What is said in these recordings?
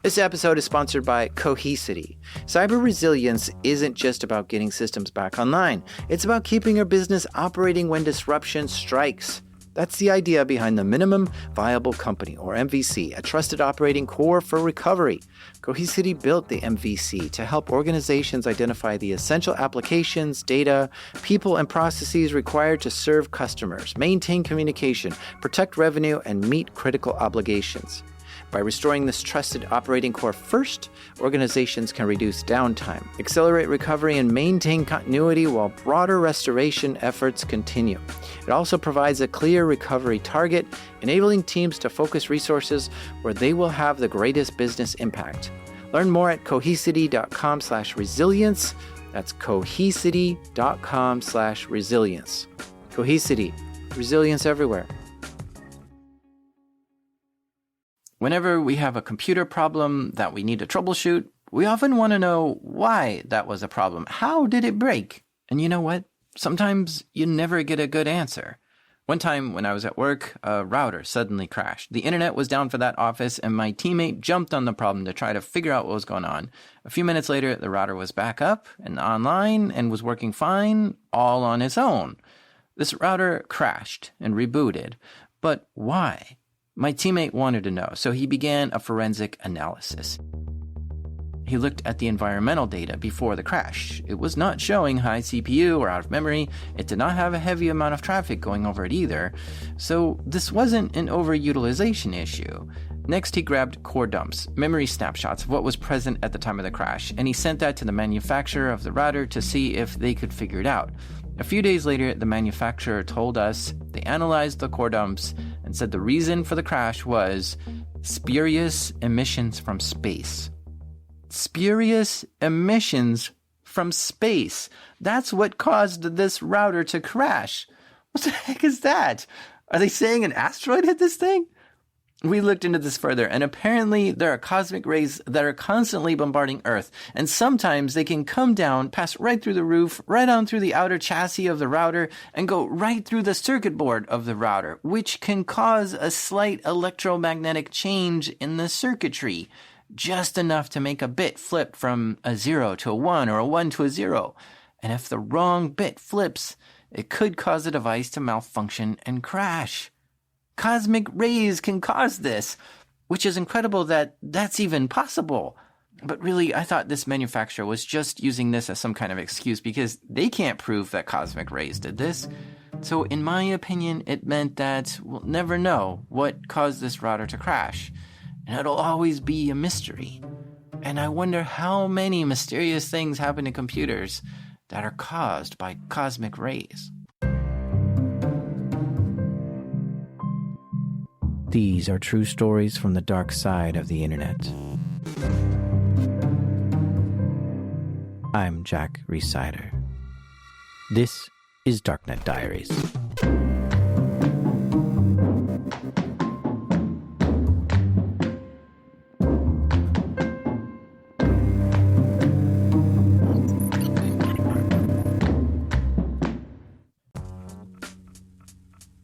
This episode is sponsored by Cohesity. Cyber resilience isn't just about getting systems back online. It's about keeping your business operating when disruption strikes. That's the idea behind the Minimum Viable Company, or MVC, a trusted operating core for recovery. Cohesity built the MVC to help organizations identify the essential applications, data, people, and processes required to serve customers, maintain communication, protect revenue, and meet critical obligations. By restoring this trusted operating core first, organizations can reduce downtime, accelerate recovery, and maintain continuity while broader restoration efforts continue. It also provides a clear recovery target, enabling teams to focus resources where they will have the greatest business impact. Learn more at cohesity.com/resilience. That's cohesity.com/resilience. Cohesity, resilience everywhere. Whenever we have a computer problem that we need to troubleshoot, we often want to know why that was a problem. How did it break? And you know what? Sometimes you never get a good answer. One time when I was at work, a router suddenly crashed. The internet was down for that office, and my teammate jumped on the problem to try to figure out what was going on. A few minutes later, the router was back up and online and was working fine, all on its own. This router crashed and rebooted. But why? My teammate wanted to know, so he began a forensic analysis. He looked at the environmental data before the crash. It was not showing high CPU or out of memory. It did not have a heavy amount of traffic going over it either. So this wasn't an overutilization issue. Next, he grabbed core dumps, memory snapshots of what was present at the time of the crash, and he sent that to the manufacturer of the router to see if they could figure it out. A few days later, the manufacturer told us they analyzed the core dumps and said the reason for the crash was spurious emissions from space. Spurious emissions from space. That's what caused this router to crash. What the heck is that? Are they saying an asteroid hit this thing? We looked into this further, and apparently there are cosmic rays that are constantly bombarding Earth, and sometimes they can come down, pass right through the roof, right on through the outer chassis of the router, and go right through the circuit board of the router, which can cause a slight electromagnetic change in the circuitry, just enough to make a bit flip from a 0 to a 1 or a 1 to a 0. And if the wrong bit flips, it could cause the device to malfunction and crash. Cosmic rays can cause this, which is incredible that that's even possible. But really, I thought this manufacturer was just using this as some kind of excuse because they can't prove that cosmic rays did this. So in my opinion, it meant that we'll never know what caused this router to crash. And it'll always be a mystery. And I wonder how many mysterious things happen to computers that are caused by cosmic rays. These are true stories from the dark side of the internet. I'm Jack Rhysider. This is Darknet Diaries.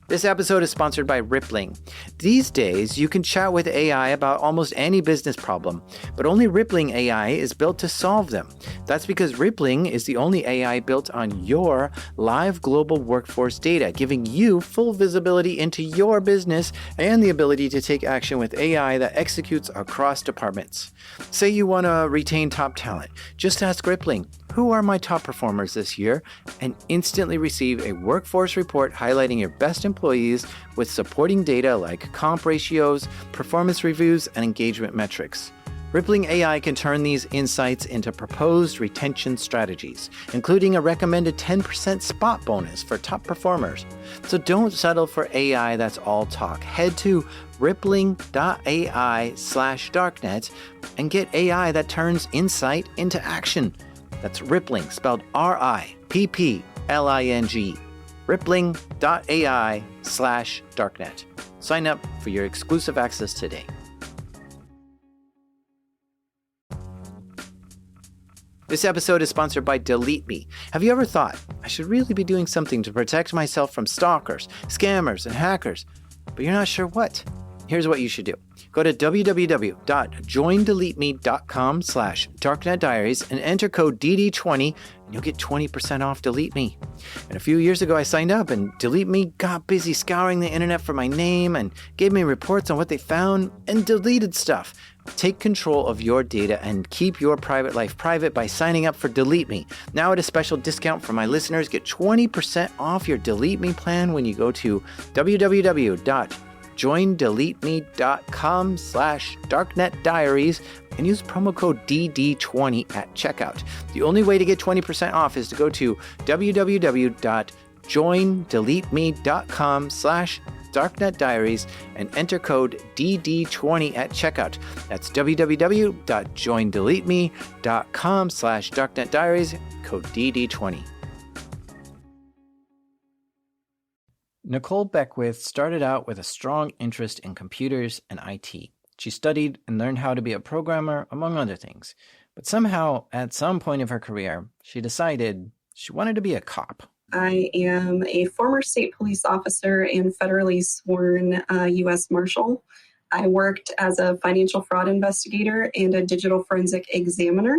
This episode is sponsored by Rippling. These days, you can chat with AI about almost any business problem, but only Rippling AI is built to solve them. That's because Rippling is the only AI built on your live global workforce data, giving you full visibility into your business and the ability to take action with AI that executes across departments. Say you want to retain top talent. Just ask Rippling, who are my top performers this year? And instantly receive a workforce report highlighting your best employees with supporting data like comp ratios, performance reviews, and engagement metrics. Rippling AI can turn these insights into proposed retention strategies, including a recommended 10% spot bonus for top performers. So don't settle for AI that's all talk. Head to rippling.ai/darknet and get AI that turns insight into action. That's Rippling, spelled Rippling. Rippling.ai/darknet. Sign up for your exclusive access today. This episode is sponsored by Delete Me. Have you ever thought, I should really be doing something to protect myself from stalkers, scammers, and hackers, but you're not sure what? Here's what you should do. Go to www.joindeleteme.com/darknetdiaries and enter code DD20, and you'll get 20% off Delete Me. And a few years ago, I signed up, and Delete Me got busy scouring the internet for my name and gave me reports on what they found and deleted stuff. Take control of your data and keep your private life private by signing up for Delete Me. Now at a special discount for my listeners, get 20% off your Delete Me plan when you go to www.joindeleteme.com/darknetdiaries and use promo code DD20 at checkout. The only way to get 20% off is to go to www.joindeleteme.com/darknetdiaries and enter code DD20 at checkout. That's www.joindeleteme.com/darknetdiaries, code DD20. Nicole Beckwith started out with a strong interest in computers and IT. She studied and learned how to be a programmer, among other things. But somehow, at some point of her career, she decided she wanted to be a cop. I am a former state police officer and federally sworn U.S. Marshal. I worked as a financial fraud investigator and a digital forensic examiner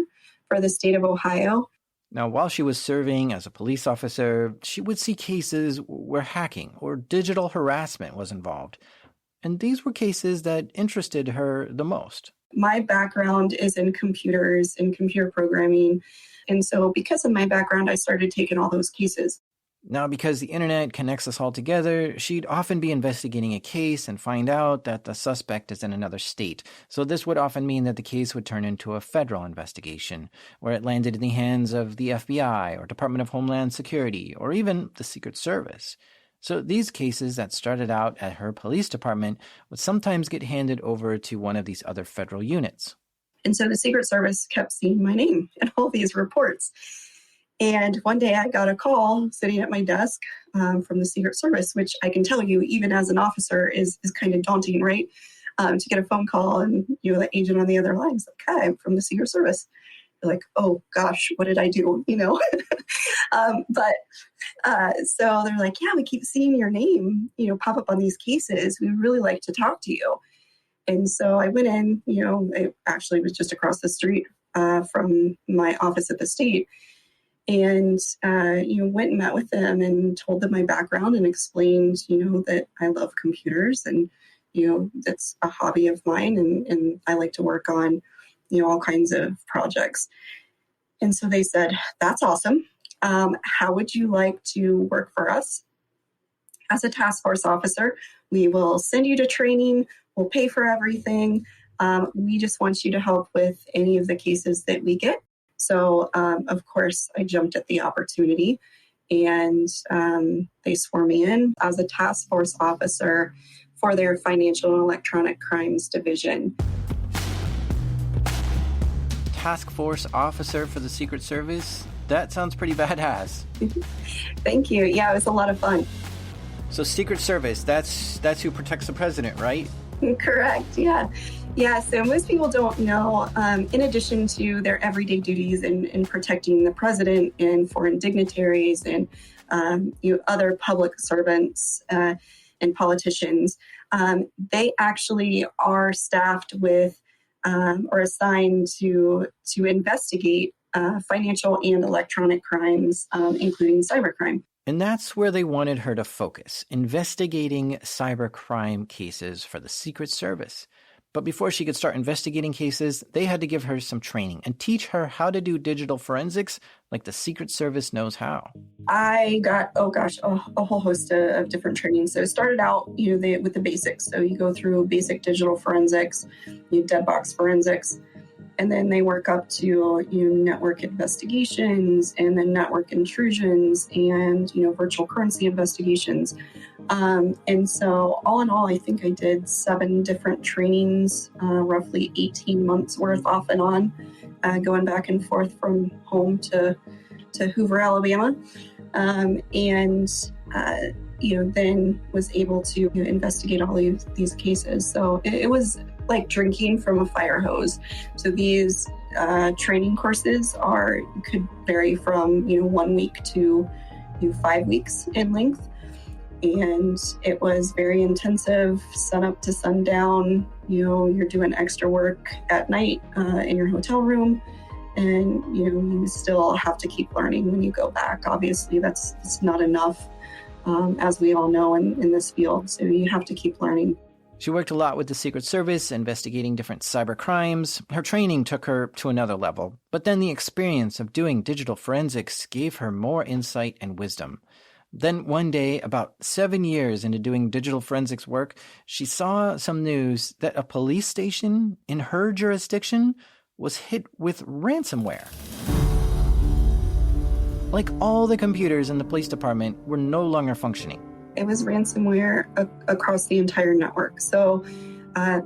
for the state of Ohio. Now, while she was serving as a police officer, she would see cases where hacking or digital harassment was involved. And these were cases that interested her the most. My background is in computers and computer programming. And so because of my background, I started taking all those cases. Now, because the internet connects us all together, she'd often be investigating a case and find out that the suspect is in another state. So this would often mean that the case would turn into a federal investigation, where it landed in the hands of the FBI or Department of Homeland Security or even the Secret Service. So these cases that started out at her police department would sometimes get handed over to one of these other federal units. And so the Secret Service kept seeing my name in all these reports. And one day I got a call sitting at my desk from the Secret Service, which I can tell you, even as an officer, is kind of daunting, right? To get a phone call and the agent on the other line is like, "Hi, I'm from the Secret Service." You're like, "Oh gosh, what did I do?" So they're like, "Yeah, we keep seeing your name, pop up on these cases. We'd really like to talk to you." And so I went in. It actually was just across the street from my office at the state. And, went and met with them and told them my background and explained, that I love computers and, that's a hobby of mine. And I like to work on, all kinds of projects. And so they said, "That's awesome. How would you like to work for us as a task force officer? We will send you to training. We'll pay for everything. We just want you to help with any of the cases that we get." So, of course, I jumped at the opportunity and they swore me in as a task force officer for their financial and electronic crimes division. Task force officer for the Secret Service? That sounds pretty badass. Thank you. Yeah, it was a lot of fun. So Secret Service, that's who protects the president, right? Correct, yeah. Yeah, so most people don't know, in addition to their everyday duties in protecting the president and foreign dignitaries and other public servants and politicians, they actually are staffed with or assigned to investigate financial and electronic crimes, including cybercrime. And that's where they wanted her to focus, investigating cybercrime cases for the Secret Service. But before she could start investigating cases, they had to give her some training and teach her how to do digital forensics like the Secret Service knows how. I got, a whole host of different trainings. So it started out, with the basics. So you go through basic digital forensics, dead box forensics, and then they work up to network investigations and then network intrusions and virtual currency investigations. And so all in all, I think I did 7 different trainings, roughly 18 months worth off and on, going back and forth from home to Hoover, Alabama. Then was able to investigate all these cases. So it was like drinking from a fire hose. So these training courses could vary from 1 week to 5 weeks in length. And it was very intensive, sun up to sundown. You're doing extra work at night in your hotel room. And, you still have to keep learning when you go back. Obviously, it's not enough, as we all know in this field. So you have to keep learning. She worked a lot with the Secret Service, investigating different cyber crimes. Her training took her to another level. But then the experience of doing digital forensics gave her more insight and wisdom. Then one day, about 7 years into doing digital forensics work, she saw some news that a police station in her jurisdiction was hit with ransomware. Like all the computers in the police department were no longer functioning. It was ransomware across the entire network. So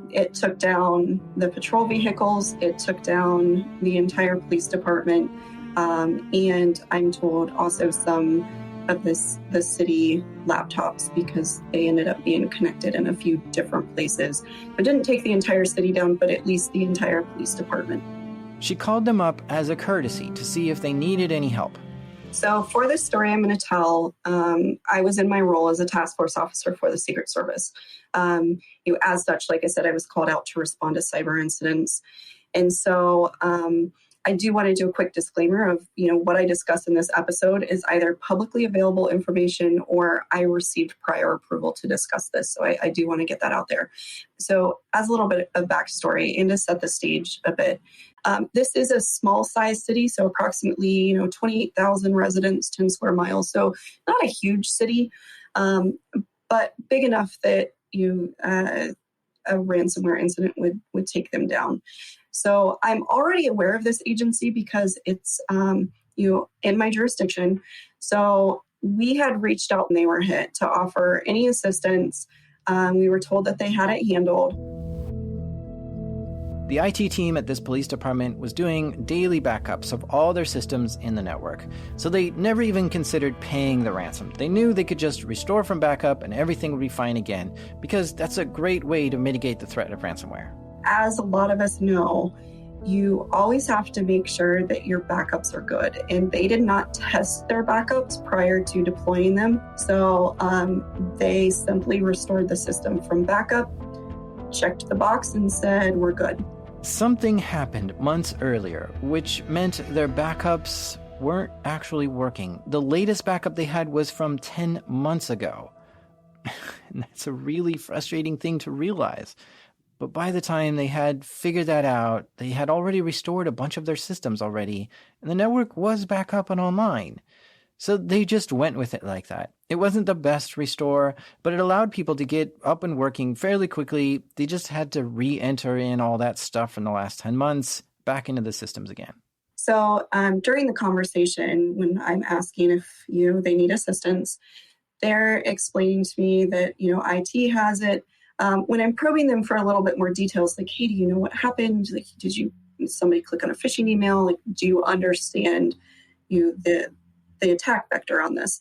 it took down the patrol vehicles, it took down the entire police department, and I'm told also some of the city laptops, because they ended up being connected in a few different places. It didn't take the entire city down, but at least the entire police department. She called them up as a courtesy to see if they needed any help. So for this story I'm going to tell, I was in my role as a task force officer for the Secret Service. As such, like I said, I was called out to respond to cyber incidents. And so I do want to do a quick disclaimer of, what I discuss in this episode is either publicly available information or I received prior approval to discuss this. So I do want to get that out there. So as a little bit of backstory and to set the stage a bit, this is a small size city, so approximately 28,000 residents, 10 square miles. So not a huge city, but big enough that a ransomware incident would take them down. So I'm already aware of this agency because it's in my jurisdiction. So we had reached out when they were hit to offer any assistance. We were told that they had it handled. The IT team at this police department was doing daily backups of all their systems in the network, so they never even considered paying the ransom. They knew they could just restore from backup and everything would be fine again, because that's a great way to mitigate the threat of ransomware. As a lot of us know, you always have to make sure that your backups are good. And they did not test their backups prior to deploying them. So they simply restored the system from backup, checked the box and said, we're good. Something happened months earlier, which meant their backups weren't actually working. The latest backup they had was from 10 months ago. And that's a really frustrating thing to realize. But by the time they had figured that out, they had already restored a bunch of their systems already, and the network was back up and online. So they just went with it like that. It wasn't the best restore, but it allowed people to get up and working fairly quickly. They just had to re-enter in all that stuff from the last 10 months back into the systems again. So during the conversation, when I'm asking if they need assistance, they're explaining to me that IT has it. When I'm probing them for a little bit more details, like, hey, do you know what happened? Like, did somebody click on a phishing email? Like, do you understand the attack vector on this?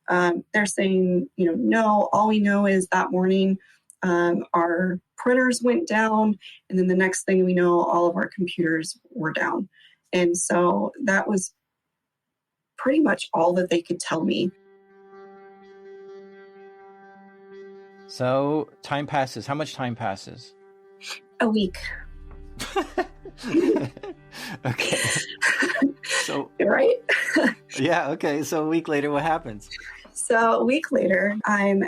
They're saying, no, all we know is that morning our printers went down, and then the next thing we know, all of our computers were down. And so that was pretty much all that they could tell me. So time passes. How much time passes? A week. Okay. So right? yeah, okay. So a week later, what happens? So a week later, I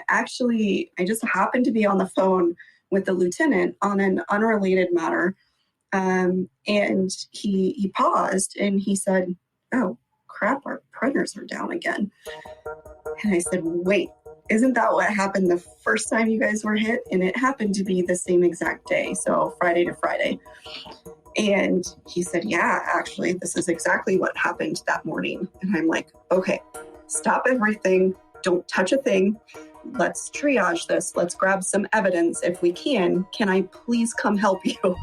just happened to be on the phone with the lieutenant on an unrelated matter. And he paused and he said, oh, crap, our printers are down again. And I said, wait, isn't that what happened the first time you guys were hit? And it happened to be the same exact day, so Friday to Friday. And he said, yeah, actually, this is exactly what happened that morning. And I'm like, okay, stop everything. Don't touch a thing. Let's triage this. Let's grab some evidence if we can. Can I please come help you?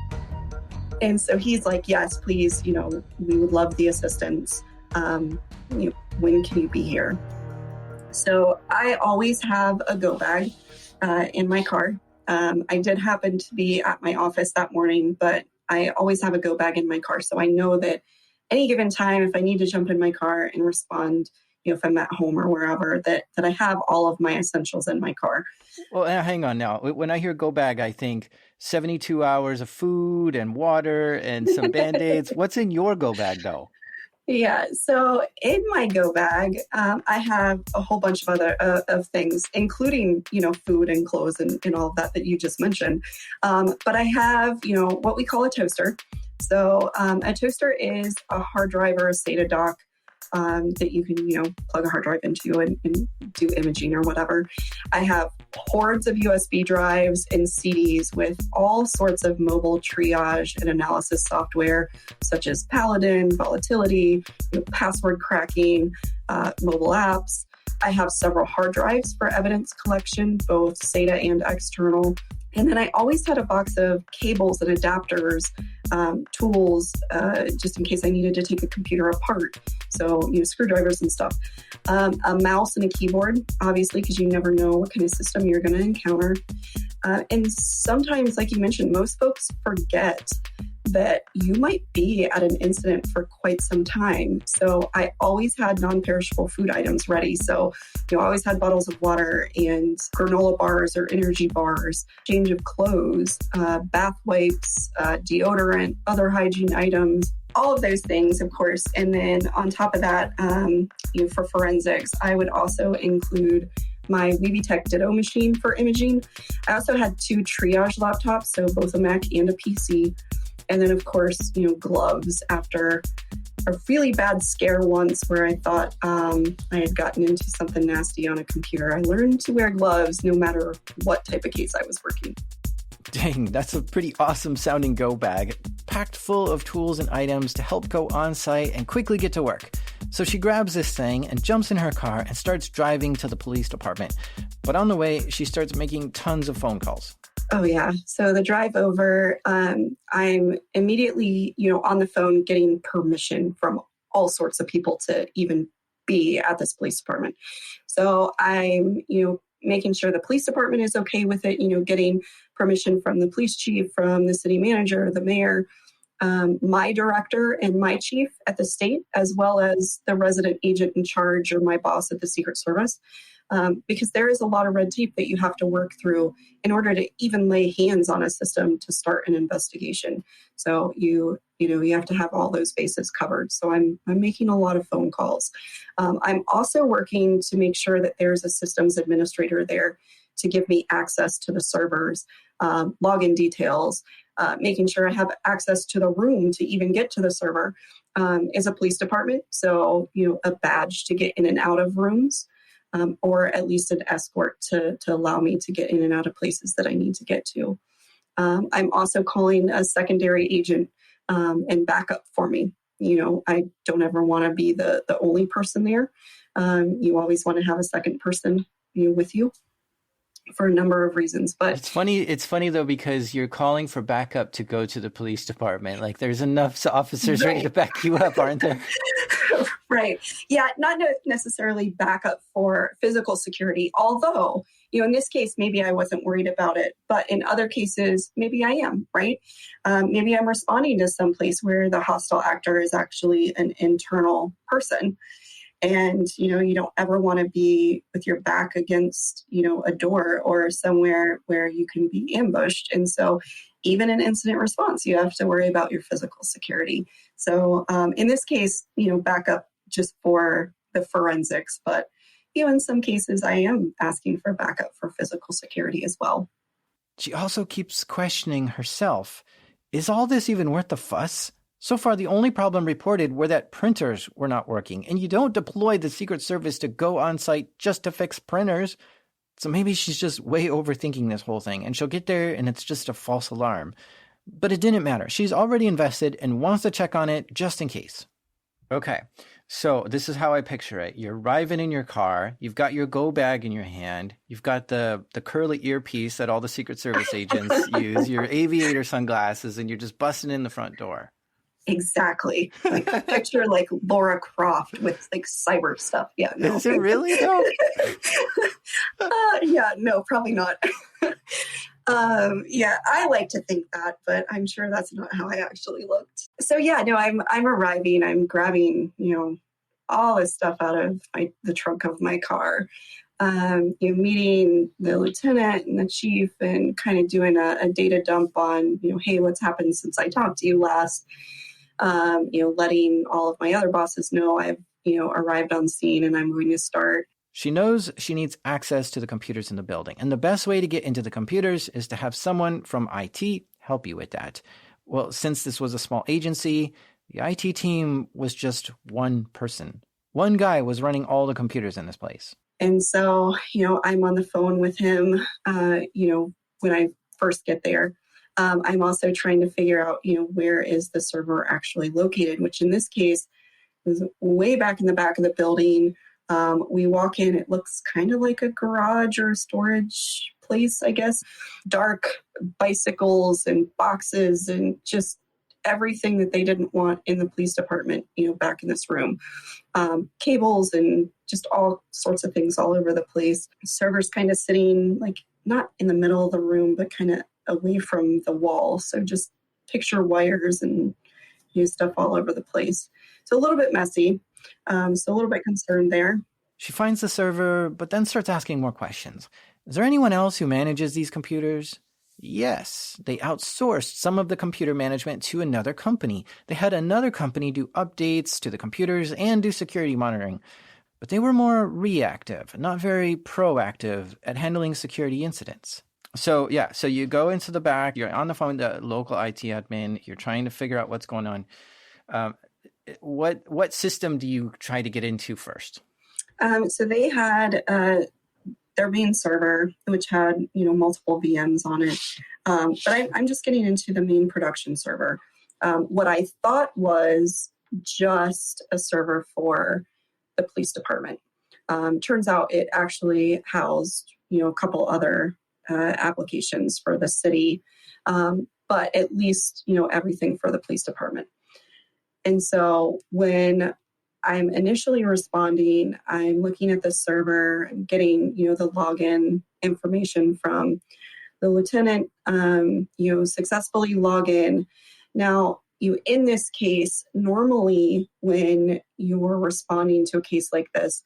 And so he's like, yes, please. We would love the assistance. When can you be here? So I always have a go bag in my car. I did happen to be at my office that morning, but I always have a go bag in my car. So I know that any given time, if I need to jump in my car and respond, if I'm at home or wherever, that I have all of my essentials in my car. Well, hang on now. When I hear go bag, I think 72 hours of food and water and some Band-Aids. What's in your go bag, though? Yeah, so in my go bag, I have a whole bunch of other of things, including food and clothes and all of that you just mentioned. But I have what we call a toaster. So a toaster is a hard drive or a SATA dock that you can plug a hard drive into and do imaging or whatever. I have hordes of USB drives and CDs with all sorts of mobile triage and analysis software, such as Paladin, Volatility, password cracking, mobile apps. I have several hard drives for evidence collection, both SATA and external. And then I always had a box of cables and adapters, tools, just in case I needed to take a computer apart. So, screwdrivers and stuff. A mouse and a keyboard, obviously, because you never know what kind of system you're going to encounter. And sometimes, like you mentioned, most folks forget that you might be at an incident for quite some time. So I always had non-perishable food items ready. So, I always had bottles of water and granola bars or energy bars, change of clothes, bath wipes, deodorant, other hygiene items, all of those things, of course. And then on top of that, for forensics, I would also include my WeBTech Ditto machine for imaging. I also had 2 triage laptops, so both a Mac and a PC. And then, of course, gloves after a really bad scare once where I thought I had gotten into something nasty on a computer. I learned to wear gloves no matter what type of case I was working. Dang, that's a pretty awesome sounding go bag, packed full of tools and items to help go on site and quickly get to work. So she grabs this thing and jumps in her car and starts driving to the police department. But on the way, she starts making tons of phone calls. Oh, yeah. So the drive over, I'm immediately, on the phone getting permission from all sorts of people to even be at this police department. So I'm, making sure the police department is okay with it, getting permission from the police chief, from the city manager, the mayor, my director and my chief at the state, as well as the resident agent in charge or my boss at the Secret Service. Because there is a lot of red tape that you have to work through in order to even lay hands on a system to start an investigation. So you have to have all those bases covered. So I'm making a lot of phone calls. I'm also working to make sure that there's a systems administrator there to give me access to the servers, login details, making sure I have access to the room to even get to the server. Is a police department, so a badge to get in and out of rooms. Or at least an escort to allow me to get in and out of places that I need to get to. I'm also calling a secondary agent and backup for me. I don't ever want to be the only person there. You always want to have a second person with you for a number of reasons. But it's funny though, because you're calling for backup to go to the police department. Like there's enough officers ready to back you up, aren't there? Right. Yeah, not necessarily backup for physical security, although, in this case, maybe I wasn't worried about it, but in other cases, maybe I am, right? Maybe I'm responding to some place where the hostile actor is actually an internal person. And, you don't ever want to be with your back against, a door or somewhere where you can be ambushed. And so even in incident response, you have to worry about your physical security. So in this case, backup just for the forensics. But, in some cases, I am asking for backup for physical security as well. She also keeps questioning herself. Is all this even worth the fuss? So far, the only problem reported were that printers were not working, and you don't deploy the Secret Service to go on site just to fix printers. So maybe she's just way overthinking this whole thing, and she'll get there and it's just a false alarm. But it didn't matter. She's already invested and wants to check on it just in case. Okay, so this is how I picture it. You're arriving in your car, you've got your go bag in your hand, you've got the curly earpiece that all the Secret Service agents use, your aviator sunglasses, and you're just busting in the front door. Exactly. Picture like Laura Croft with like cyber stuff. Yeah. No. Is it really though? Yeah, no, probably not. Yeah, I like to think that, but I'm sure that's not how I actually looked. So yeah, no, I'm arriving, I'm grabbing, all this stuff out of the trunk of my car. Meeting the lieutenant and the chief and kind of doing a data dump on, hey, what's happened since I talked to you last. Letting all of my other bosses know I've, arrived on scene and I'm going to start. She knows she needs access to the computers in the building, and the best way to get into the computers is to have someone from IT help you with that. Well, since this was a small agency, the IT team was just one person. One guy was running all the computers in this place. And so, I'm on the phone with him, when I first get there. I'm also trying to figure out, where is the server actually located, which in this case is way back in the back of the building. We walk in, it looks kind of like a garage or a storage place, I guess. Dark bicycles and boxes and just everything that they didn't want in the police department, back in this room. Cables and just all sorts of things all over the place. Servers kind of sitting like not in the middle of the room, but kind of away from the wall. So just picture wires and stuff all over the place. So a little bit messy. So a little bit concerned there. She finds the server, but then starts asking more questions. Is there anyone else who manages these computers? Yes, they outsourced some of the computer management to another company. They had another company do updates to the computers and do security monitoring. But they were more reactive, not very proactive at handling security incidents. So you go into the back, you're on the phone with the local IT admin, you're trying to figure out what's going on. What system do you try to get into first? So they had their main server, which had multiple VMs on it. But I'm just getting into the main production server. What I thought was just a server for the police department. Turns out it actually housed a couple other applications for the city, but at least everything for the police department. And so when I'm initially responding, I'm looking at the server and getting, the login information from the lieutenant, successfully log in. Now, in this case, normally when you're responding to a case like this,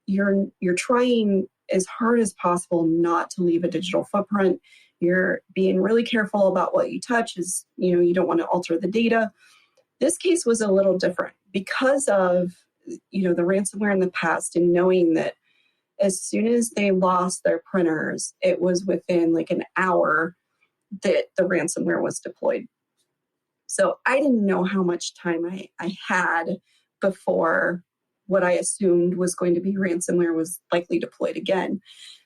you're trying as hard as possible not to leave a digital footprint. You're being really careful about what you touch, as you don't want to alter the data. This case was a little different because of, the ransomware in the past, and knowing that as soon as they lost their printers, it was within like an hour that the ransomware was deployed. So I didn't know how much time I had before what I assumed was going to be ransomware was likely deployed again.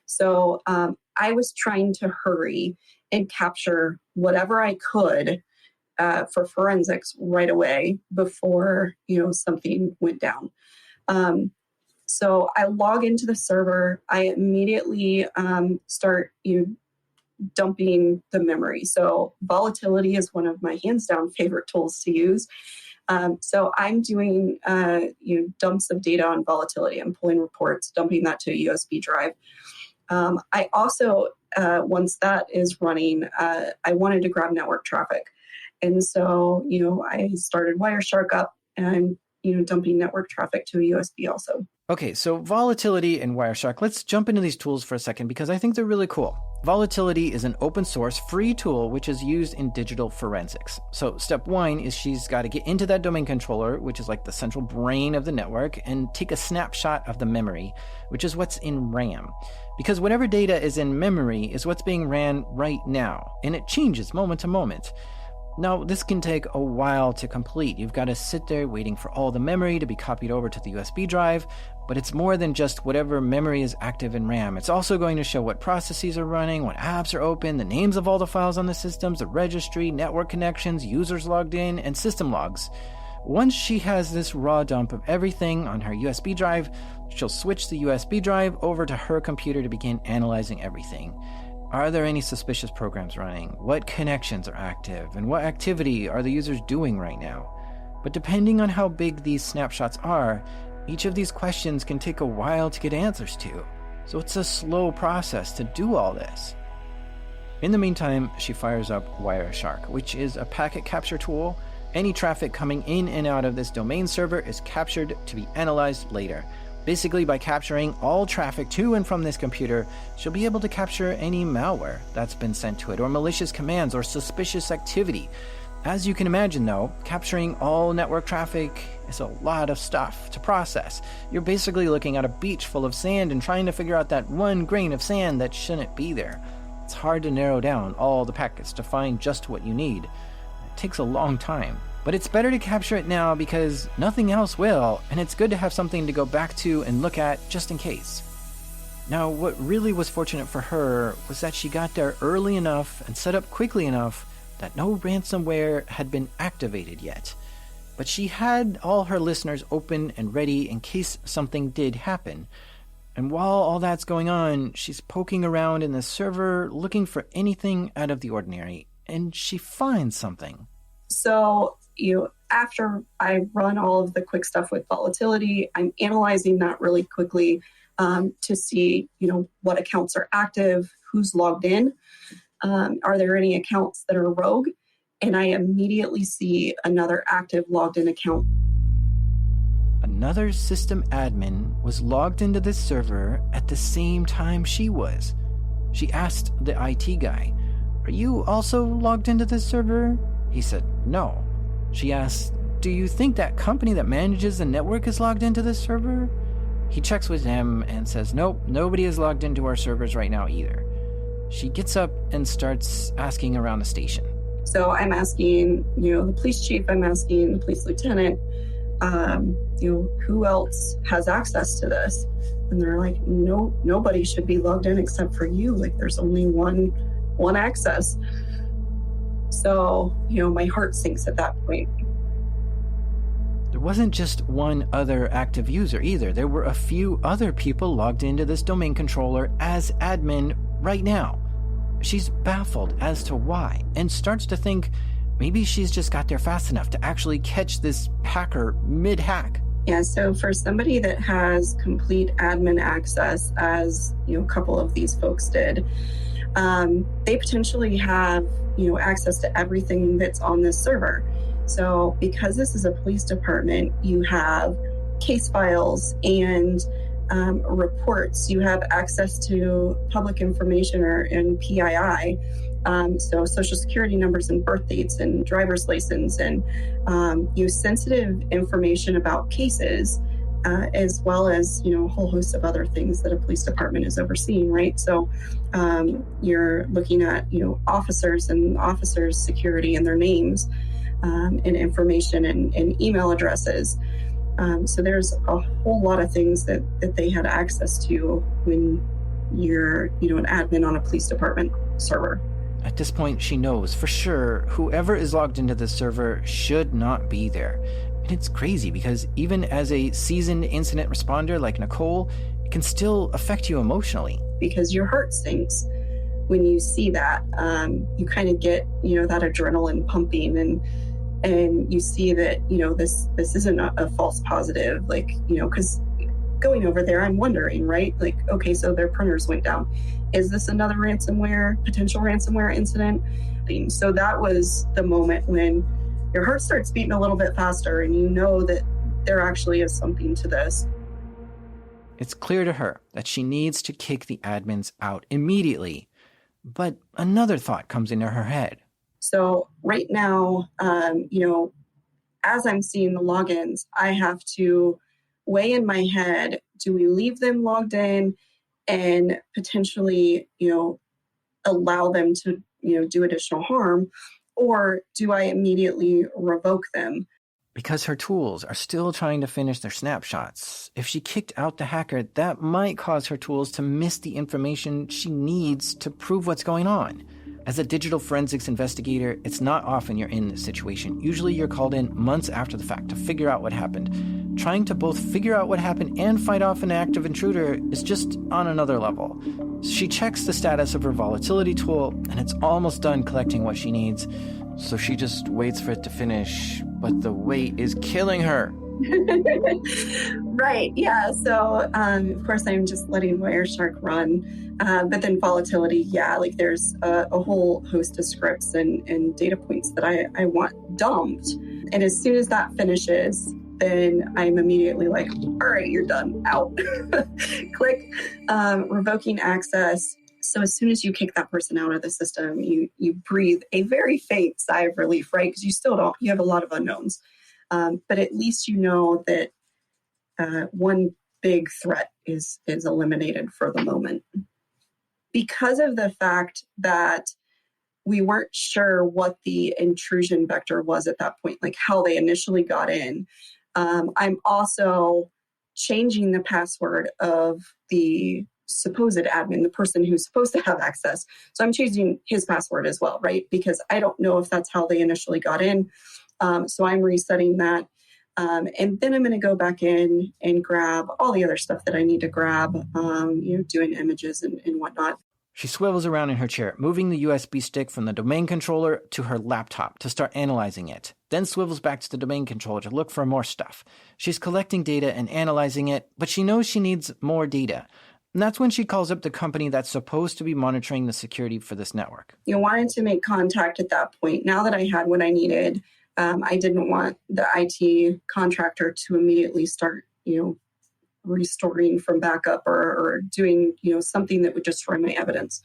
So I was trying to hurry and capture whatever I could for forensics right away before, something went down. So I log into the server. I immediately start, dumping the memory. So Volatility is one of my hands down favorite tools to use. So I'm doing, dumps of data on Volatility. I'm pulling reports, dumping that to a USB drive. I also, once that is running, I wanted to grab network traffic. And so, I started Wireshark up and I'm, dumping network traffic to a USB also. Okay, so Volatility and Wireshark, let's jump into these tools for a second because I think they're really cool. Volatility is an open source free tool which is used in digital forensics. So step one is she's got to get into that domain controller, which is like the central brain of the network, and take a snapshot of the memory, which is what's in RAM. Because whatever data is in memory is what's being ran right now, and it changes moment to moment. Now, this can take a while to complete. You've got to sit there waiting for all the memory to be copied over to the USB drive, but it's more than just whatever memory is active in RAM. It's also going to show what processes are running, what apps are open, the names of all the files on the systems, the registry, network connections, users logged in, and system logs. Once she has this raw dump of everything on her USB drive, she'll switch the USB drive over to her computer to begin analyzing everything. Are there any suspicious programs running? What connections are active? And what activity are the users doing right now? But depending on how big these snapshots are, each of these questions can take a while to get answers to. So it's a slow process to do all this. In the meantime, she fires up Wireshark, which is a packet capture tool Any traffic coming in and out of this domain server is captured to be analyzed later. Basically, by capturing all traffic to and from this computer, she'll be able to capture any malware that's been sent to it, or malicious commands, or suspicious activity. As you can imagine, though, capturing all network traffic is a lot of stuff to process. You're basically looking at a beach full of sand and trying to figure out that one grain of sand that shouldn't be there. It's hard to narrow down all the packets to find just what you need. It takes a long time. But it's better to capture it now because nothing else will, and it's good to have something to go back to and look at just in case. Now, what really was fortunate for her was that she got there early enough and set up quickly enough that no ransomware had been activated yet. But she had all her listeners open and ready in case something did happen. And while all that's going on, she's poking around in the server looking for anything out of the ordinary, and she finds something. So, after I run all of the quick stuff with volatility, I'm analyzing that really quickly to see, what accounts are active, who's logged in, are there any accounts that are rogue, and I immediately see another active logged in account. Another system admin was logged into this server at the same time she was. She asked the IT guy, "Are you also logged into this server?" He said, "No." She asked, "Do you think that company that manages the network is logged into this server?" He checks with him and says, "Nope, nobody is logged into our servers right now either." She gets up and starts asking around the station. So I'm asking, the police chief, I'm asking the police lieutenant, who else has access to this? And they're like, "No, nobody should be logged in except for you. Like, there's only one access." So, my heart sinks at that point. There wasn't just one other active user either. There were a few other people logged into this domain controller as admin right now. She's baffled as to why and starts to think maybe she's just got there fast enough to actually catch this hacker mid-hack. Yeah, so for somebody that has complete admin access, as a couple of these folks did, they potentially have access to everything that's on this server. So because this is a police department, you have case files and reports. You have access to public information and PII, so social security numbers and birth dates and driver's license, and sensitive information about cases, as well as a whole host of other things that a police department is overseeing, right? So you're looking at officers and officers' security and their names, and information and email addresses. So there's a whole lot of things that they had access to when you're an admin on a police department server. At this point, she knows for sure whoever is logged into this server should not be there. And it's crazy because even as a seasoned incident responder like Nicole, it can still affect you emotionally. Because your heart sinks when you see that. You kind of get, that adrenaline pumping, and you see that, this isn't a false positive, because going over there, I'm wondering, right? Like, okay, so their printers went down. Is this another potential ransomware incident? So that was the moment when your heart starts beating a little bit faster and you know that there actually is something to this. It's clear to her that she needs to kick the admins out immediately. But another thought comes into her head. So right now, as I'm seeing the logins, I have to weigh in my head, do we leave them logged in and potentially, allow them to, do additional harm, or do I immediately revoke them? Because her tools are still trying to finish their snapshots. If she kicked out the hacker, that might cause her tools to miss the information she needs to prove what's going on. As a digital forensics investigator, it's not often you're in this situation. Usually you're called in months after the fact to figure out what happened. Trying to both figure out what happened and fight off an active intruder is just on another level. She checks the status of her volatility tool, and it's almost done collecting what she needs. So she just waits for it to finish, but the wait is killing her. Right, yeah. So, of course, I'm just letting Wireshark run. But then volatility, there's a whole host of scripts and data points that I want dumped. And as soon as that finishes, then I'm immediately like, all right, you're done, out. Click revoking access. So as soon as you kick that person out of the system, you breathe a very faint sigh of relief, right? Because you have a lot of unknowns. But at least you know that one big threat is eliminated for the moment. Because of the fact that we weren't sure what the intrusion vector was at that point, like how they initially got in, I'm also changing the password of the supposed admin, the person who's supposed to have access. So I'm changing his password as well, right? Because I don't know if that's how they initially got in. So I'm resetting that. And then I'm going to go back in and grab all the other stuff that I need to grab, doing images and whatnot. She swivels around in her chair, moving the USB stick from the domain controller to her laptop to start analyzing it, then swivels back to the domain controller to look for more stuff. She's collecting data and analyzing it, but she knows she needs more data. And that's when she calls up the company that's supposed to be monitoring the security for this network. Wanted to make contact at that point. Now that I had what I needed, I didn't want the IT contractor to immediately start, restoring from backup or doing, something that would destroy my evidence.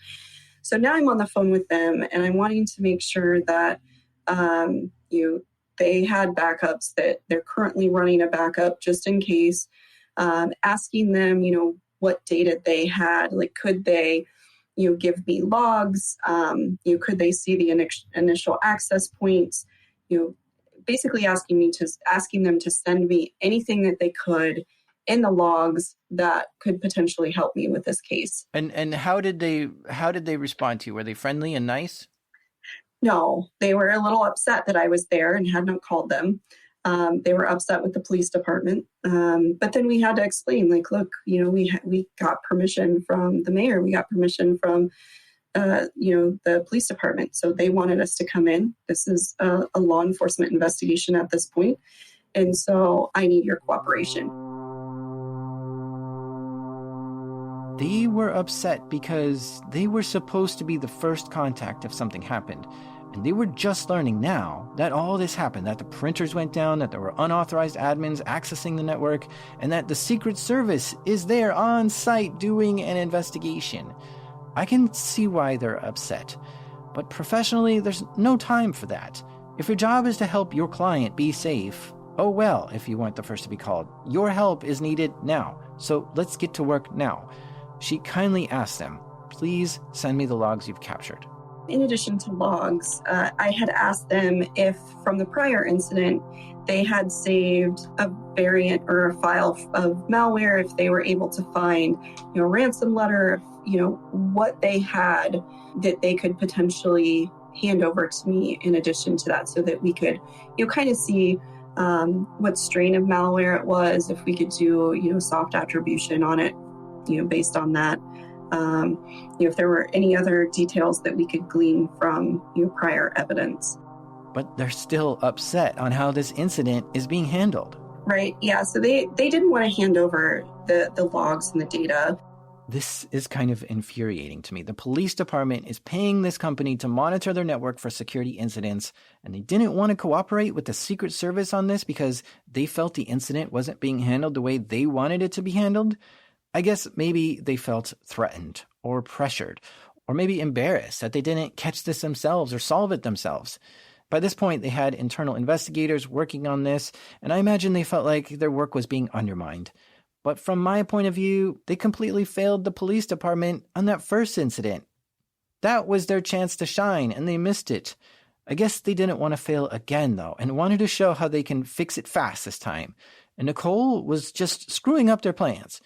So now I'm on the phone with them and I'm wanting to make sure that, they had backups, that they're currently running a backup just in case, asking them, what data they had, like, could they, give me logs, could they see the initial access points, basically asking them to send me anything that they could in the logs that could potentially help me with this case. And how did they respond to you? Were they friendly and nice? No, they were a little upset that I was there and had not called them. They were upset with the police department. But then we had to explain, like, look, we got permission from the mayor. We got permission from, the police department. So they wanted us to come in. This is a law enforcement investigation at this point. And so I need your cooperation. They were upset because they were supposed to be the first contact if something happened. And they were just learning now that all this happened, that the printers went down, that there were unauthorized admins accessing the network, and that the Secret Service is there on site doing an investigation. I can see why they're upset. But professionally, there's no time for that. If your job is to help your client be safe, oh well, if you weren't the first to be called. Your help is needed now. So let's get to work now. She kindly asked them, please send me the logs you've captured. In addition to logs, I had asked them if from the prior incident, they had saved a variant or a file of malware, if they were able to find, a ransom letter, what they had that they could potentially hand over to me in addition to that, so that we could, kind of see what strain of malware it was, if we could do, soft attribution on it, based on that. If there were any other details that we could glean from prior evidence. But they're still upset on how this incident is being handled. Right, yeah, so they didn't want to hand over the logs and the data. This is kind of infuriating to me. The police department is paying this company to monitor their network for security incidents, and they didn't want to cooperate with the Secret Service on this because they felt the incident wasn't being handled the way they wanted it to be handled. I guess maybe they felt threatened or pressured or maybe embarrassed that they didn't catch this themselves or solve it themselves. By this point, they had internal investigators working on this, and I imagine they felt like their work was being undermined. But from my point of view, they completely failed the police department on that first incident. That was their chance to shine, and they missed it. I guess they didn't want to fail again, though, and wanted to show how they can fix it fast this time. And Nicole was just screwing up their plans.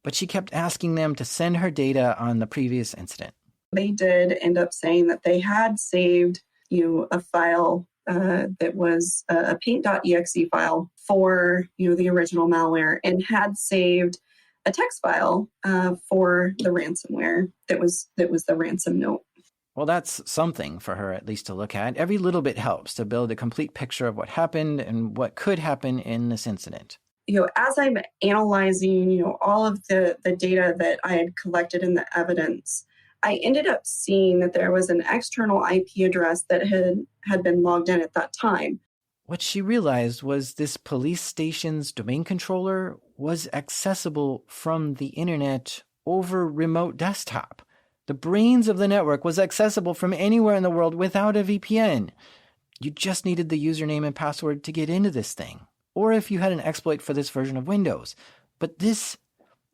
But she kept asking them to send her data on the previous incident. They did end up saying that they had saved, a file that was a paint.exe file for, the original malware, and had saved a text file for the ransomware that was the ransom note. Well, that's something for her at least to look at. Every little bit helps to build a complete picture of what happened and what could happen in this incident. As I'm analyzing, all of the data that I had collected in the evidence, I ended up seeing that there was an external IP address that had been logged in at that time. What she realized was this police station's domain controller was accessible from the internet over remote desktop. The brains of the network was accessible from anywhere in the world without a VPN. You just needed the username and password to get into this thing, or if you had an exploit for this version of Windows. But this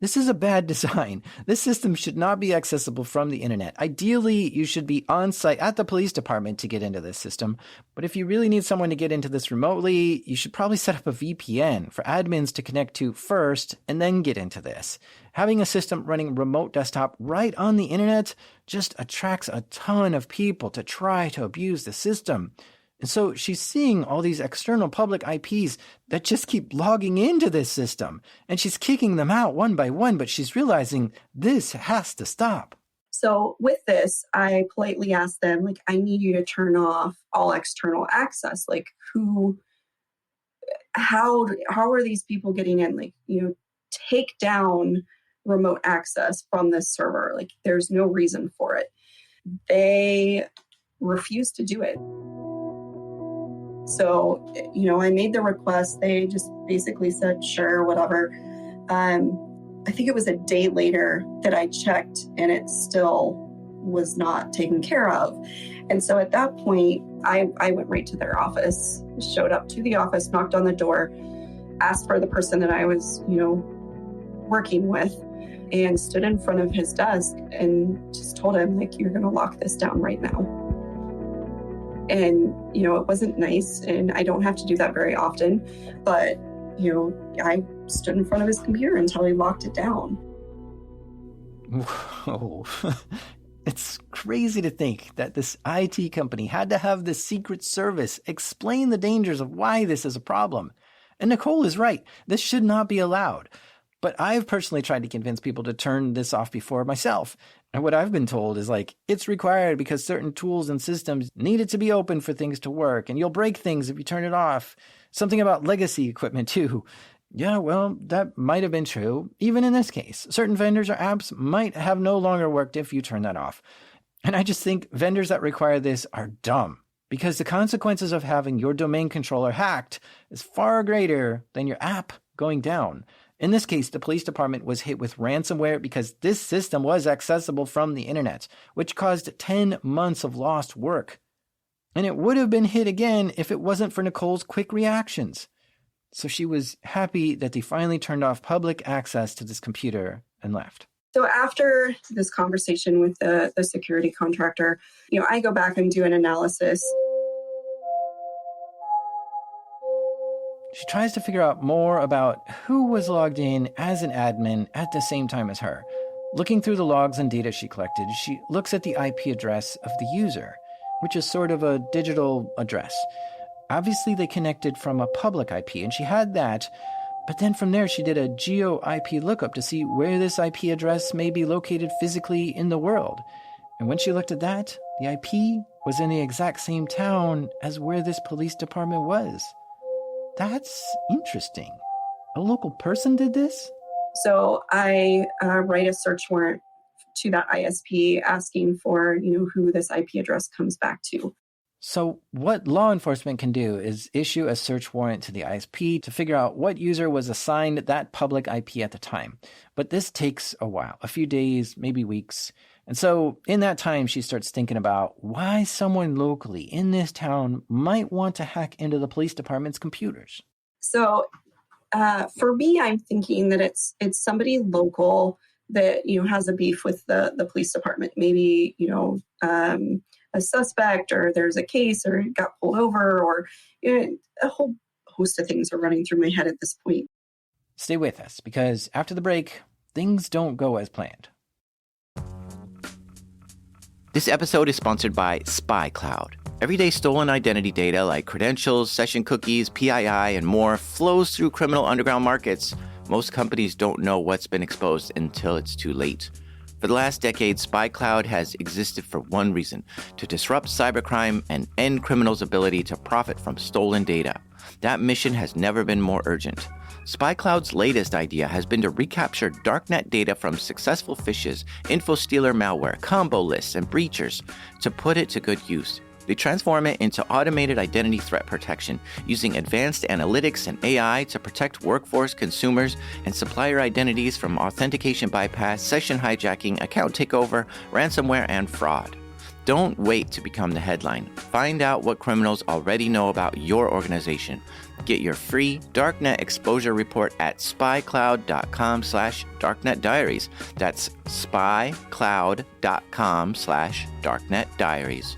is a bad design. This system should not be accessible from the internet. Ideally, you should be on site at the police department to get into this system. But if you really need someone to get into this remotely, you should probably set up a VPN for admins to connect to first and then get into this. Having a system running remote desktop right on the internet just attracts a ton of people to try to abuse the system. And so she's seeing all these external public IPs that just keep logging into this system, and she's kicking them out one by one, but she's realizing this has to stop. So with this, I politely asked them, like, I need you to turn off all external access. Like, how are these people getting in? Like, take down remote access from this server. Like, there's no reason for it. They refused to do it. So, I made the request. They just basically said, sure, whatever. I think it was a day later that I checked and it still was not taken care of. And so at that point, I went right to their office, showed up to the office, knocked on the door, asked for the person that I was, working with, and stood in front of his desk and just told him, like, you're going to lock this down right now. And, it wasn't nice, and I don't have to do that very often, but, I stood in front of his computer until he locked it down. Whoa. It's crazy to think that this IT company had to have this secret service explain the dangers of why this is a problem. And Nicole is right. This should not be allowed. But I've personally tried to convince people to turn this off before myself. And what I've been told is it's required because certain tools and systems need it to be open for things to work, and you'll break things if you turn it off. Something about legacy equipment too. Yeah, well, that might have been true. Even in this case, certain vendors or apps might have no longer worked if you turn that off. And I just think vendors that require this are dumb, because the consequences of having your domain controller hacked is far greater than your app going down. In this case, the police department was hit with ransomware because this system was accessible from the internet, which caused 10 months of lost work. And it would have been hit again if it wasn't for Nicole's quick reactions. So she was happy that they finally turned off public access to this computer and left. So after this conversation with the security contractor, I go back and do an analysis. She tries to figure out more about who was logged in as an admin at the same time as her. Looking through the logs and data she collected, she looks at the IP address of the user, which is sort of a digital address. Obviously, they connected from a public IP, and she had that, but then from there she did a geo IP lookup to see where this IP address may be located physically in the world. And when she looked at that, the IP was in the exact same town as where this police department was. That's interesting. A local person did this? So I write a search warrant to that ISP asking for, who this IP address comes back to. So what law enforcement can do is issue a search warrant to the ISP to figure out what user was assigned that public IP at the time. But this takes a while, a few days, maybe weeks. And so in that time, she starts thinking about why someone locally in this town might want to hack into the police department's computers. So for me, I'm thinking that it's somebody local that, has a beef with the police department. Maybe, a suspect, or there's a case, or got pulled over, or a whole host of things are running through my head at this point. Stay with us, because after the break, things don't go as planned. This episode is sponsored by SpyCloud. Everyday stolen identity data like credentials, session cookies, PII, and more flows through criminal underground markets. Most companies don't know what's been exposed until it's too late. For the last decade, SpyCloud has existed for one reason: to disrupt cybercrime and end criminals' ability to profit from stolen data. That mission has never been more urgent. SpyCloud's latest idea has been to recapture darknet data from successful phishes, info stealer malware, combo lists, and breachers to put it to good use. They transform it into automated identity threat protection using advanced analytics and AI to protect workforce, consumers, and supplier identities from authentication bypass, session hijacking, account takeover, ransomware, and fraud. Don't wait to become the headline. Find out what criminals already know about your organization. Get your free Darknet exposure report at spycloud.com/darknetdiaries. That's spycloud.com/darknetdiaries.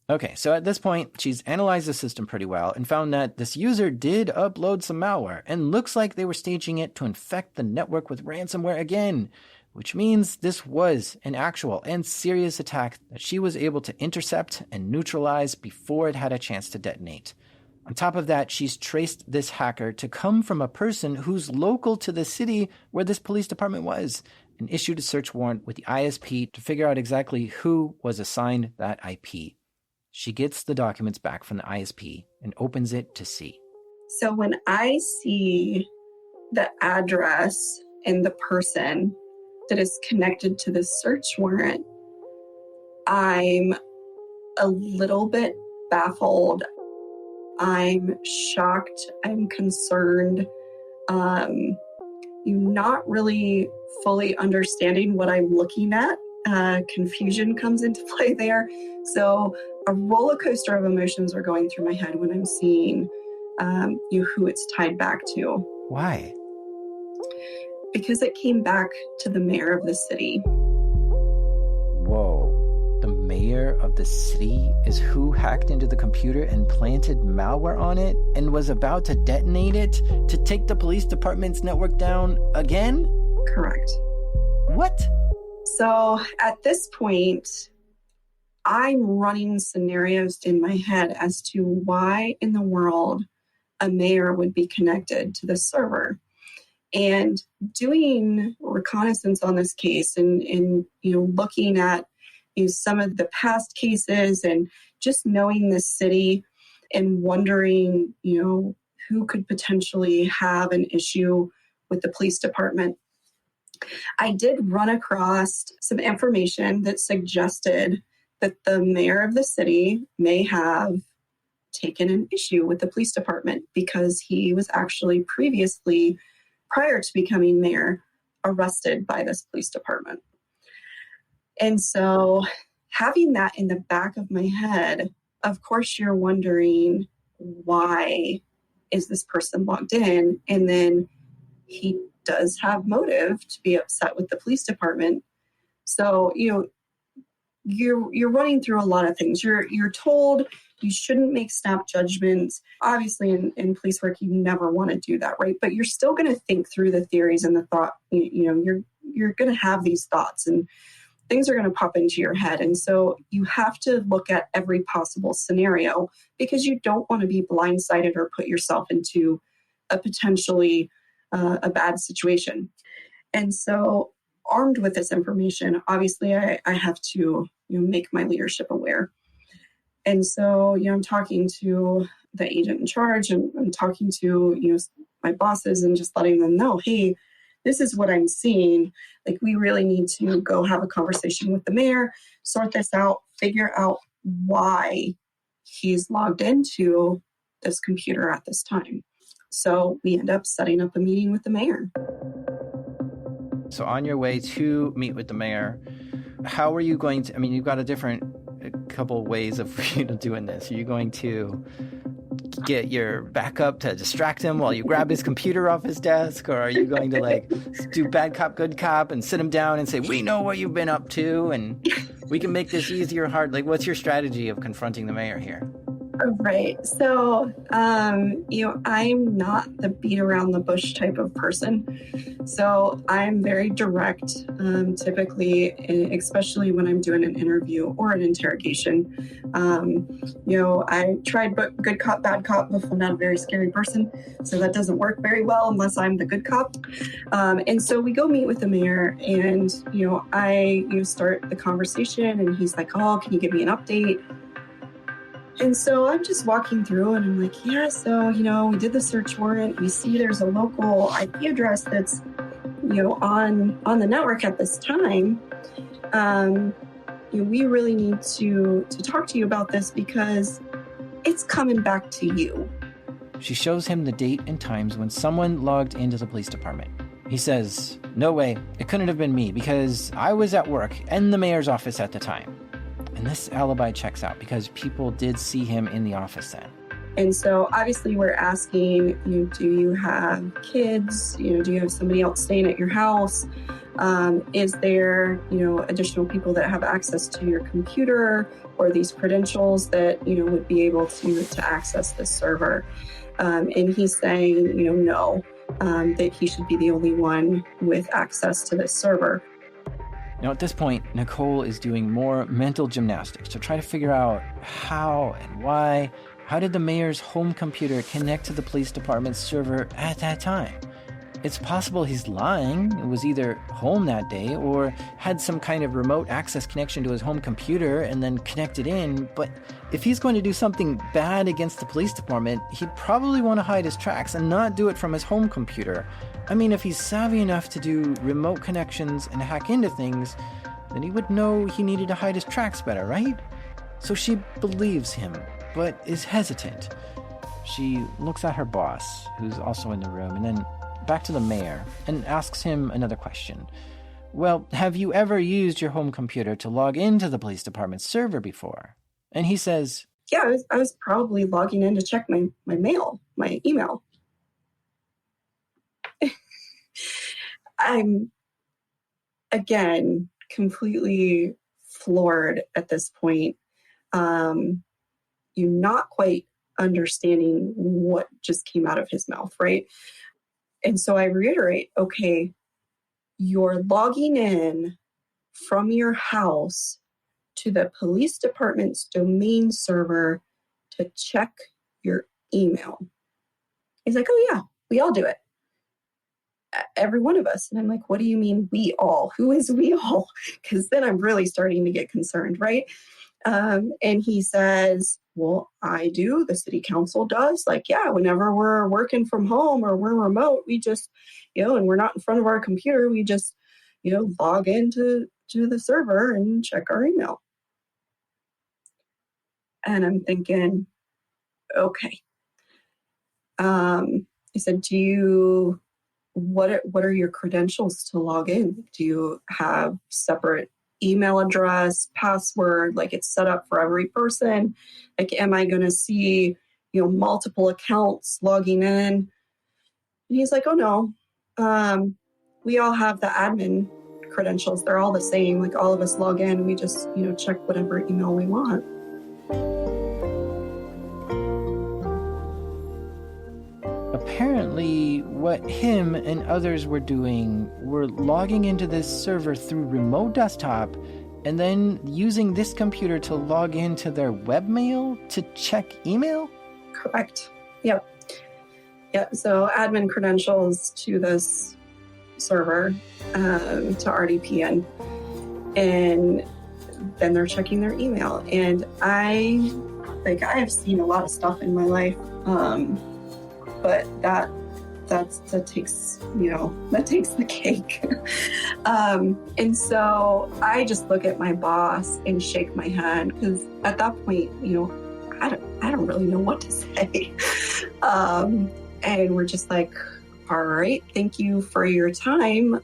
Okay, so at this point, she's analyzed the system pretty well and found that this user did upload some malware and looks like they were staging it to infect the network with ransomware again, which means this was an actual and serious attack that she was able to intercept and neutralize before it had a chance to detonate. On top of that, she's traced this hacker to come from a person who's local to the city where this police department was and issued a search warrant with the ISP to figure out exactly who was assigned that IP. She gets the documents back from the ISP and opens it to see. So when I see the address and the person that is connected to the search warrant, I'm a little bit baffled. I'm shocked. I'm concerned. Not really fully understanding what I'm looking at. Confusion comes into play there. So a roller coaster of emotions are going through my head when I'm seeing who it's tied back to. Why? Because it came back to the mayor of the city. Whoa. The mayor of the city is who hacked into the computer and planted malware on it and was about to detonate it to take the police department's network down again? Correct. What? So at this point, I'm running scenarios in my head as to why in the world a mayor would be connected to the server. And doing reconnaissance on this case and looking at some of the past cases and just knowing this city and wondering, who could potentially have an issue with the police department. I did run across some information that suggested that the mayor of the city may have taken an issue with the police department because he was actually previously, prior to becoming mayor, arrested by this police department. And so having that in the back of my head, of course you're wondering, why is this person logged in? And then he does have motive to be upset with the police department. So, you're running through a lot of things. You're told you shouldn't make snap judgments. Obviously, in police work, you never want to do that, right? But you're still going to think through the theories and the thought. You're going to have these thoughts, and things are going to pop into your head. And so you have to look at every possible scenario because you don't want to be blindsided or put yourself into a potentially a bad situation. And so armed with this information, obviously I have to make my leadership aware. And so, I'm talking to the agent in charge and I'm talking to, my bosses and just letting them know, hey, this is what I'm seeing. Like, we really need to go have a conversation with the mayor, sort this out, figure out why he's logged into this computer at this time. So we end up setting up a meeting with the mayor. So on your way to meet with the mayor, how are you going to, you've got a couple ways of doing this. Are you going to get your backup to distract him while you grab his computer off his desk? Or are you going to do bad cop, good cop and sit him down and say, we know what you've been up to and we can make this easy or hard? What's your strategy of confronting the mayor here? Right. So, I'm not the beat around the bush type of person. So I'm very direct, typically, especially when I'm doing an interview or an interrogation. I tried good cop, bad cop before. I'm not a very scary person, so that doesn't work very well unless I'm the good cop. And so we go meet with the mayor and, I start the conversation and he's like, oh, can you give me an update? And so I'm just walking through and I'm like, yeah, so, we did the search warrant. We see there's a local IP address that's, on the network at this time. We really need to talk to you about this because it's coming back to you. She shows him the date and times when someone logged into the police department. He says, no way, it couldn't have been me because I was at work in the mayor's office at the time. And this alibi checks out because people did see him in the office then. And so obviously we're asking, do you have kids? Do you have somebody else staying at your house? Is there, additional people that have access to your computer or these credentials that, would be able to access this server? And he's saying, no, that he should be the only one with access to this server. Now, at this point, Nicole is doing more mental gymnastics to try to figure out how and why. How did the mayor's home computer connect to the police department's server at that time? It's possible he's lying. It was either home that day or had some kind of remote access connection to his home computer and then connected in. But if he's going to do something bad against the police department, he'd probably want to hide his tracks and not do it from his home computer. I mean, if he's savvy enough to do remote connections and hack into things, then he would know he needed to hide his tracks better, right? So she believes him, but is hesitant. She looks at her boss, who's also in the room, and then back to the mayor and asks him another question. Well, have you ever used your home computer to log into the police department's server before? And he says, yeah, I was probably logging in to check my mail, my email. I'm, again, completely floored at this point. You're not quite understanding what just came out of his mouth, right? And so I reiterate, okay, you're logging in from your house to the police department's domain server to check your email. He's like, oh yeah, we all do it. Every one of us. And I'm like, what do you mean we all? Who is we all? Because then I'm really starting to get concerned, right? And he says, well, I do. The city council does. Like, yeah, whenever we're working from home or we're remote, we just, and we're not in front of our computer, we just, log into the server and check our email. And I'm thinking, okay. He said, what are your credentials to log in? Do you have separate email address, password, like it's set up for every person? Like, am I going to see, multiple accounts logging in? And he's like, oh no, we all have the admin credentials. They're all the same. Like all of us log in. We just, check whatever email we want. Apparently, what him and others were doing were logging into this server through remote desktop and then using this computer to log into their webmail to check email? Correct. Yep. So admin credentials to this server, to RDPN. And then they're checking their email. And I have seen a lot of stuff in my life. But that takes, that takes the cake. And so I just look at my boss and shake my head because at that point, I don't really know what to say. And we're just like, all right, thank you for your time.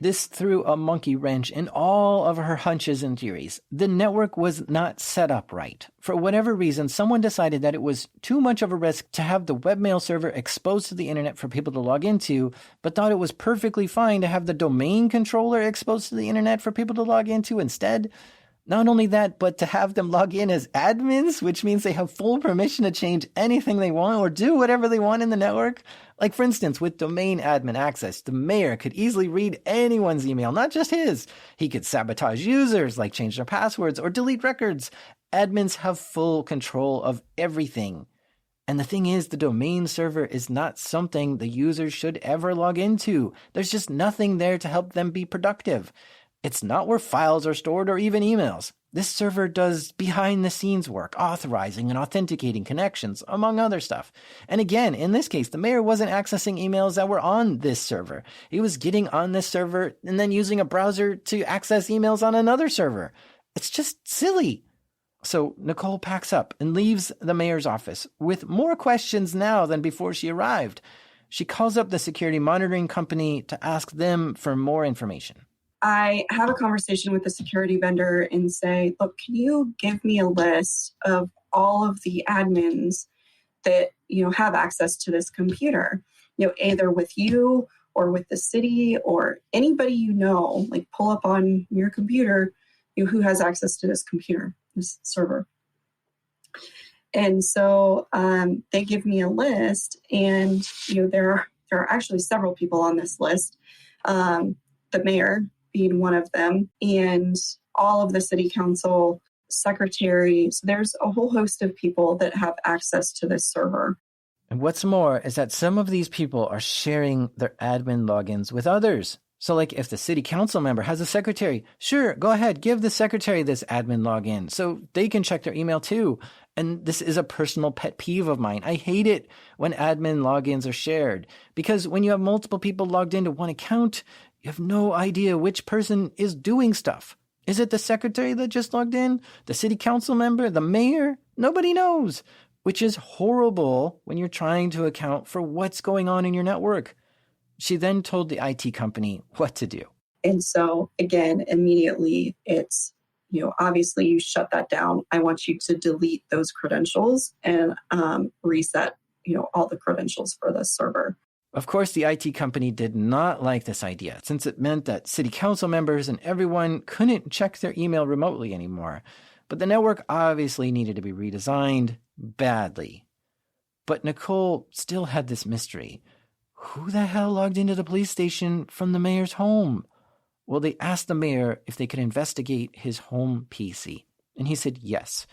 This threw a monkey wrench in all of her hunches and theories. The network was not set up right. For whatever reason, someone decided that it was too much of a risk to have the webmail server exposed to the internet for people to log into, but thought it was perfectly fine to have the domain controller exposed to the internet for people to log into instead. Not only that, but to have them log in as admins, which means they have full permission to change anything they want or do whatever they want in the network. Like, for instance, with domain admin access, the mayor could easily read anyone's email, not just his. He could sabotage users, like change their passwords or delete records. Admins have full control of everything. And the thing is, the domain server is not something the users should ever log into. There's just nothing there to help them be productive. It's not where files are stored or even emails. This server does behind-the-scenes work, authorizing and authenticating connections, among other stuff. And again, in this case, the mayor wasn't accessing emails that were on this server. He was getting on this server and then using a browser to access emails on another server. It's just silly. So Nicole packs up and leaves the mayor's office with more questions now than before she arrived. She calls up the security monitoring company to ask them for more information. I have a conversation with the security vendor and say, look, can you give me a list of all of the admins that, have access to this computer, either with you or with the city or anybody, like pull up on your computer, who has access to this computer, this server. And so they give me a list, and, there are actually several people on this list, the mayor being one of them, and all of the city council secretaries. So there's a whole host of people that have access to this server. And what's more is that some of these people are sharing their admin logins with others. So like if the city council member has a secretary, sure, go ahead, give the secretary this admin login so they can check their email too. And this is a personal pet peeve of mine. I hate it when admin logins are shared because when you have multiple people logged into one account, you have no idea which person is doing stuff. Is it the secretary that just logged in? The city council member? The mayor? Nobody knows, which is horrible when you're trying to account for what's going on in your network. She then told the IT company what to do. And so, again, immediately it's, obviously you shut that down. I want you to delete those credentials and reset, all the credentials for the server. Of course, the IT company did not like this idea, since it meant that city council members and everyone couldn't check their email remotely anymore. But the network obviously needed to be redesigned badly. But Nicole still had this mystery. Who the hell logged into the police station from the mayor's home? Well, they asked the mayor if they could investigate his home PC, and he said yes.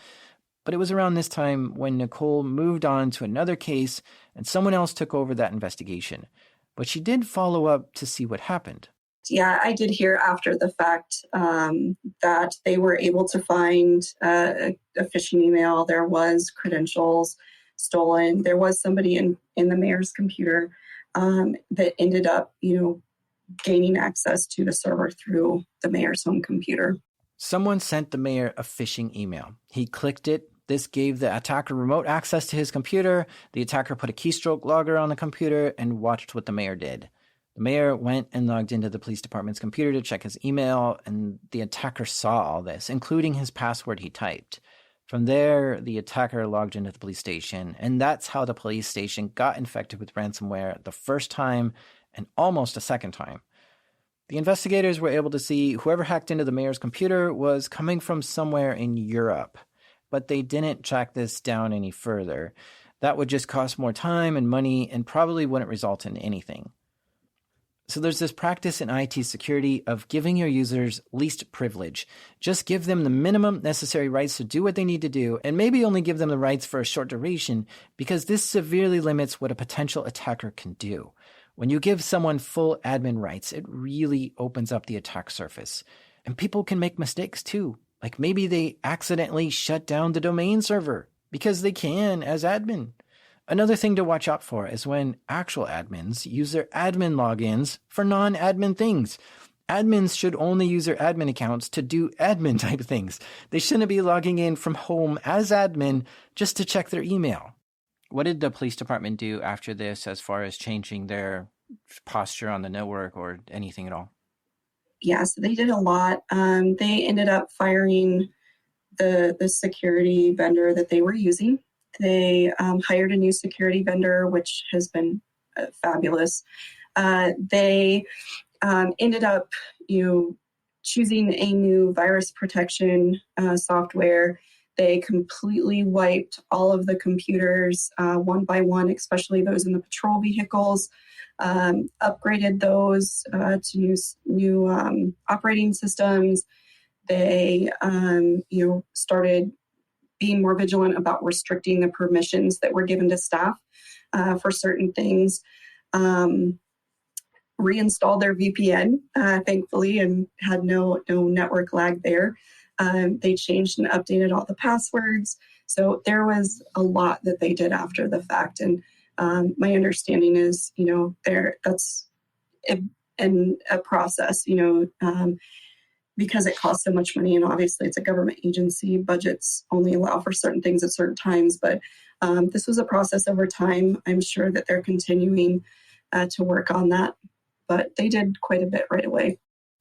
But it was around this time when Nicole moved on to another case and someone else took over that investigation. But she did follow up to see what happened. Yeah, I did hear after the fact that they were able to find a phishing email. There was credentials stolen. There was somebody in the mayor's computer that ended up, gaining access to the server through the mayor's home computer. Someone sent the mayor a phishing email. He clicked it. This gave the attacker remote access to his computer. The attacker put a keystroke logger on the computer and watched what the mayor did. The mayor went and logged into the police department's computer to check his email, and the attacker saw all this, including his password he typed. From there, the attacker logged into the police station, and that's how the police station got infected with ransomware the first time and almost a second time. The investigators were able to see whoever hacked into the mayor's computer was coming from somewhere in Europe, but they didn't track this down any further. That would just cost more time and money and probably wouldn't result in anything. So there's this practice in IT security of giving your users least privilege. Just give them the minimum necessary rights to do what they need to do, and maybe only give them the rights for a short duration, because this severely limits what a potential attacker can do. When you give someone full admin rights, it really opens up the attack surface. And people can make mistakes too. Like maybe they accidentally shut down the domain server because they can as admin. Another thing to watch out for is when actual admins use their admin logins for non-admin things. Admins should only use their admin accounts to do admin type things. They shouldn't be logging in from home as admin just to check their email. What did the police department do after this as far as changing their posture on the network or anything at all? Yeah, so they did a lot. They ended up firing the security vendor that they were using. They hired a new security vendor, which has been fabulous. They ended up, choosing a new virus protection software. They completely wiped all of the computers one by one, especially those in the patrol vehicles. Upgraded those to new operating systems. They, started being more vigilant about restricting the permissions that were given to staff for certain things. Reinstalled their VPN, thankfully, and had no network lag there. They changed and updated all the passwords. So there was a lot that they did after the fact. And my understanding is, that's a process, because it costs so much money. And obviously it's a government agency. Budgets only allow for certain things at certain times. But this was a process over time. I'm sure that they're continuing to work on that. But they did quite a bit right away.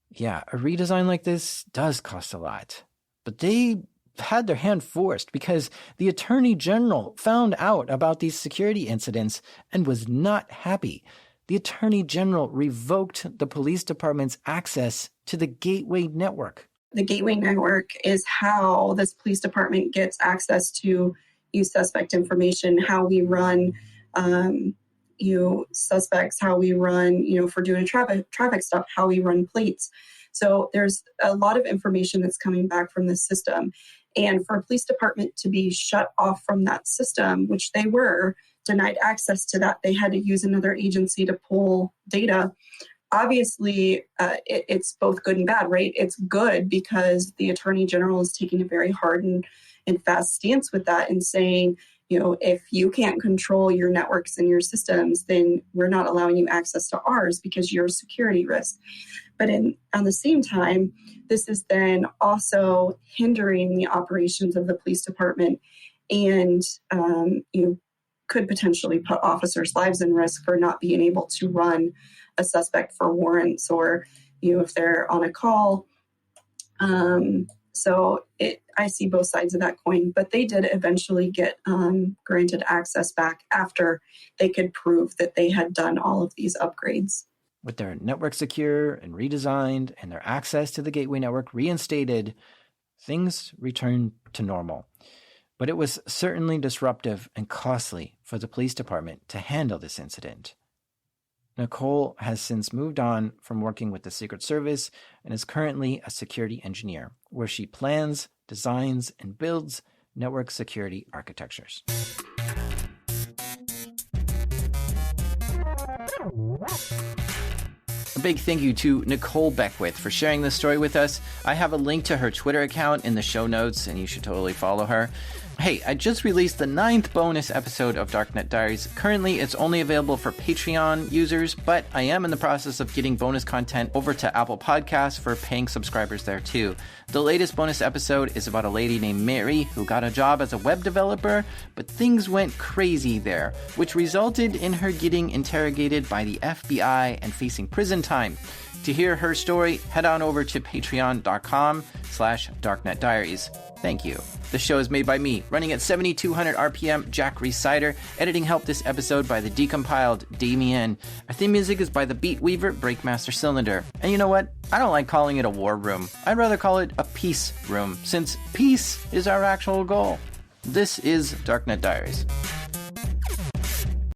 Yeah, a redesign like this does cost a lot. But they had their hand forced because the Attorney General found out about these security incidents and was not happy. The Attorney General revoked the police department's access to the Gateway Network. The Gateway Network is how this police department gets access to suspect information, how we run suspects, how we run, for doing a traffic stop, how we run plates. So there's a lot of information that's coming back from this system. And for a police department to be shut off from that system, which they were denied access to that, they had to use another agency to pull data. Obviously, it's both good and bad, right? It's good because the Attorney General is taking a very hard and fast stance with that and saying, if you can't control your networks and your systems, then we're not allowing you access to ours because you're a security risk. But on the same time, this is then also hindering the operations of the police department and could potentially put officers' lives in risk for not being able to run a suspect for warrants or, if they're on a call. So I see both sides of that coin, but they did eventually get granted access back after they could prove that they had done all of these upgrades. With their network secure and redesigned and their access to the Gateway Network reinstated, things returned to normal. But it was certainly disruptive and costly for the police department to handle this incident. Nicole has since moved on from working with the Secret Service and is currently a security engineer, where she plans, designs, and builds network security architectures. A big thank you to Nicole Beckwith for sharing this story with us. I have a link to her Twitter account in the show notes, and you should totally follow her. Hey, I just released the 9th bonus episode of Darknet Diaries. Currently, it's only available for Patreon users, but I am in the process of getting bonus content over to Apple Podcasts for paying subscribers there too. The latest bonus episode is about a lady named Mary who got a job as a web developer, but things went crazy there, which resulted in her getting interrogated by the FBI and facing prison time. To hear her story, head on over to patreon.com/darknetdiaries. Thank you. The show is made by me, running at 7,200 RPM, Jack Resider. Editing help this episode by the decompiled Damien. Our theme music is by the Beat Weaver, Breakmaster Cylinder. And you know what? I don't like calling it a war room. I'd rather call it a peace room, since peace is our actual goal. This is Darknet Diaries.